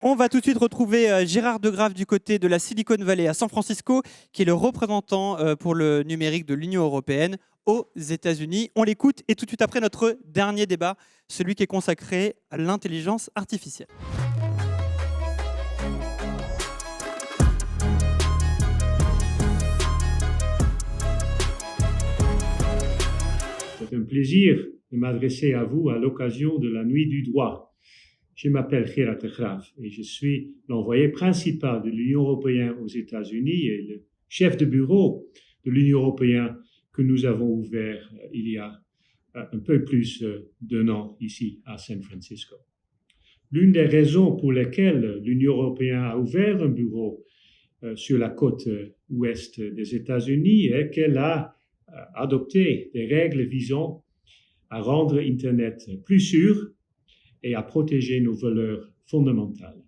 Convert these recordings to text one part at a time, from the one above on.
On va tout de suite retrouver Gérard Degrave du côté de la Silicon Valley à San Francisco, qui est le représentant pour le numérique de l'Union européenne aux États-Unis. On l'écoute et tout de suite après notre dernier débat, celui qui est consacré à l'intelligence artificielle. C'est un plaisir de m'adresser à vous à l'occasion de la Nuit du droit. Je m'appelle Gerard Degrave et je suis l'envoyé principal de l'Union européenne aux États-Unis et le chef de bureau de l'Union européenne que nous avons ouvert il y a un peu plus d'un an ici à San Francisco. L'une des raisons pour lesquelles l'Union européenne a ouvert un bureau sur la côte ouest des États-Unis est qu'elle a adopté des règles visant à rendre Internet plus sûr et à protéger nos valeurs fondamentales.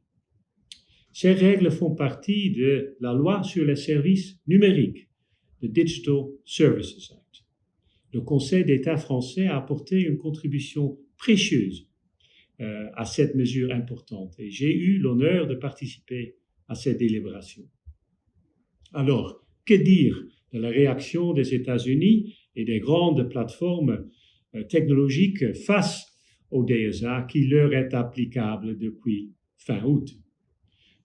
Ces règles font partie de la loi sur les services numériques, le Digital Services Act. Le Conseil d'État français a apporté une contribution précieuse à cette mesure importante et j'ai eu l'honneur de participer à ces délibérations. Alors, que dire de la réaction des États-Unis et des grandes plateformes technologiques face au DSA qui leur est applicable depuis fin août?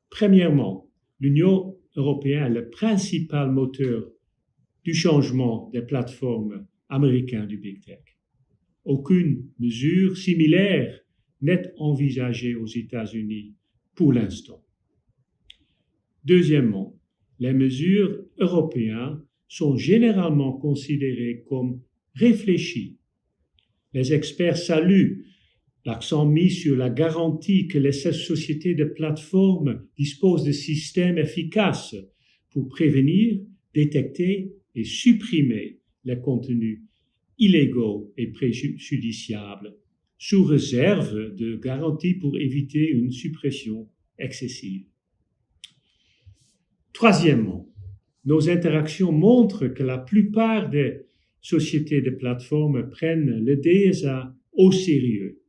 Premièrement, l'Union européenne est le principal moteur du changement des plateformes américaines du Big Tech. Aucune mesure similaire n'est envisagée aux États-Unis pour l'instant. Deuxièmement, les mesures européennes sont généralement considérées comme réfléchies. Les experts saluent l'accent mis sur la garantie que les sociétés de plateformes disposent de systèmes efficaces pour prévenir, détecter et supprimer les contenus illégaux et préjudiciables, sous réserve de garanties pour éviter une suppression excessive. Troisièmement, nos interactions montrent que la plupart des sociétés de plateformes prennent le DSA au sérieux.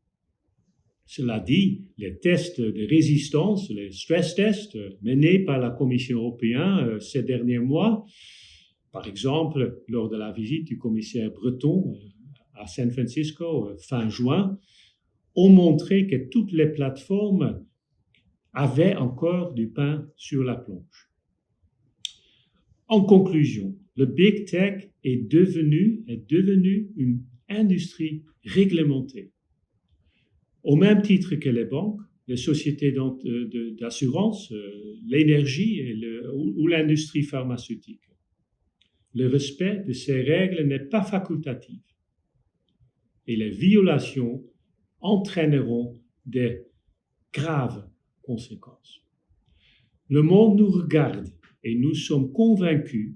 Cela dit, les tests de résistance, les stress tests menés par la Commission européenne ces derniers mois, par exemple lors de la visite du commissaire Breton à San Francisco fin juin, ont montré que toutes les plateformes avaient encore du pain sur la planche. En conclusion, le Big Tech est devenu une industrie réglementée. Au même titre que les banques, les sociétés d'assurance, l'énergie ou l'industrie pharmaceutique. Le respect de ces règles n'est pas facultatif et les violations entraîneront des graves conséquences. Le monde nous regarde et nous sommes convaincus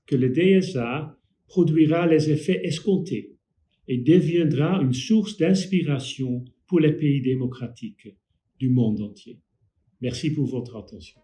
que le DSA produira les effets escomptés et deviendra une source d'inspiration pour les pays démocratiques du monde entier. Merci pour votre attention.